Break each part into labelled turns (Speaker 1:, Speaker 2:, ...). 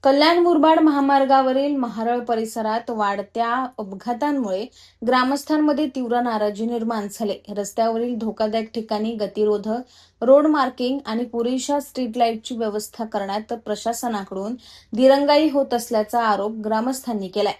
Speaker 1: कल्याण मुरबाड महामार्गावरील महारळ परिसरात वाढत्या अपघातांमुळे ग्रामस्थांमध्ये तीव्र नाराजी निर्माण झाली। रस्त्यावरील धोकादायक ठिकाणी गतिरोधक रोड मार्किंग आणि पुरेशा स्ट्रीट लाईटची व्यवस्था करण्यात प्रशासनाकडून दिरंगाई होत असल्याचा आरोप ग्रामस्थांनी केलाय।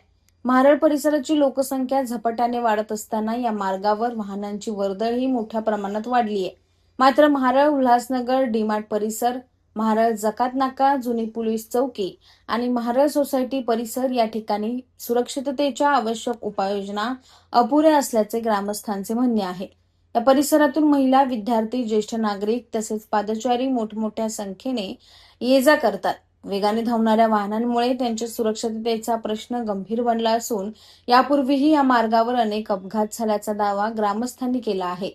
Speaker 1: महारळ परिसराची लोकसंख्या झपाट्याने वाढत असताना या मार्गावर वाहनांची वर्दळही मोठ्या प्रमाणात वाढली आहे। मात्र महारळ उल्हासनगर डीमार्ट परिसर, महारळ जकात नाका, जुनी पोलीस चौकी आणि महारळ सोसायटी परिसर या ठिकाणी सुरक्षिततेच्या आवश्यक उपाययोजना अपुऱ्या असल्याचे ग्रामस्थांचे म्हणणे आहे। या परिसरातून महिला, विद्यार्थी, ज्येष्ठ नागरिक तसेच पादचारी मोठमोठ्या संख्येने ये-जा करतात। वेगाने धावणाऱ्या वाहनांमुळे त्यांच्या सुरक्षिततेचा प्रश्न गंभीर बनला असून यापूर्वीही या मार्गावर अनेक अपघात झाल्याचा दावा ग्रामस्थांनी केला आहे।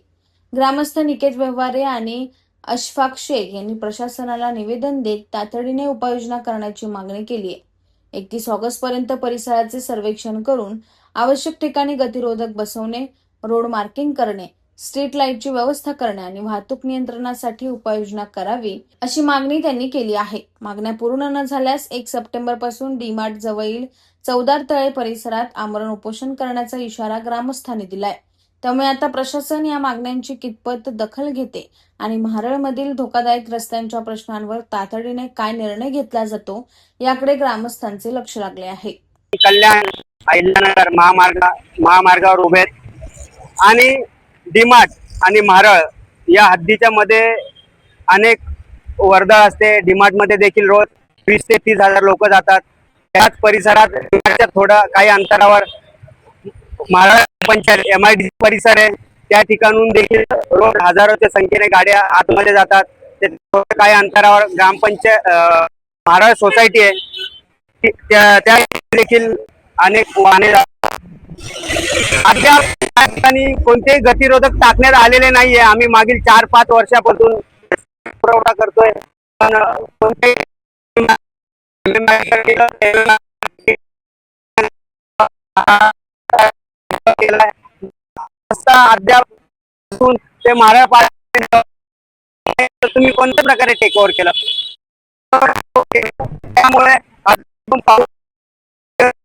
Speaker 1: ग्रामस्थ निकेत व्यवहारे आणि अशफाक शेख यांनी प्रशासनाला निवेदन देत तातडीने उपाययोजना करण्याची मागणी केली आहे। 31 ऑगस्ट पर्यंत परिसराचे सर्वेक्षण करून आवश्यक ठिकाणी गतिरोधक बसवणे, रोड मार्किंग करणे, स्ट्रीट लाईटची व्यवस्था करणे आणि वाहतूक नियंत्रणासाठी उपाययोजना करावी अशी मागणी त्यांनी केली आहे। मागण्या पूर्ण न झाल्यास 1 सप्टेंबर पासून डीमार्ट जवळील चौदार तळे परिसरात आमरण उपोषण करण्याचा इशारा ग्रामस्थांनी दिलाय। त्यामुळे आता प्रशासन या मागण्यांची कितपत दखल घेते आणि महारळमधील धोकादायक रस्त्यांच्या प्रश्नांवर तातडीने काय निर्णय घेतला जातो याकडे ग्रामस्थांचे लक्ष लागले आहे।
Speaker 2: कल्याण अहिल्यानगर महामार्गावर उभे आणि डीमार्ट आणि महारळ या हद्दीच्या मध्ये अनेक वर्दळ असते। डीमार्ट मध्ये देखील रोज 20 ते 30 हजार लोक जातात। त्याच परिसरात थोडं काही अंतरावर महाराळ पंचायत MIDC परिसर आहे, त्या ठिकाणून देखील रोज हजारोच्या संख्येने गाड्या आतमध्ये जातात। काही अंतरावर ग्रामपंचायत महाराळ सोसायटी आहे, त्या देखील अनेक वाहने जातात। अद्याप ठिकाणी कोणतेही गतिरोधक टाकण्यात आलेले नाहीये। आम्ही मागील 4-5 वर्षापासून पुरवठा करतोय, पण कोणतेही अद्याप ते महाराळ तुम्ही कोणत्या प्रकारे टेक ओव्हर केलं? त्यामुळे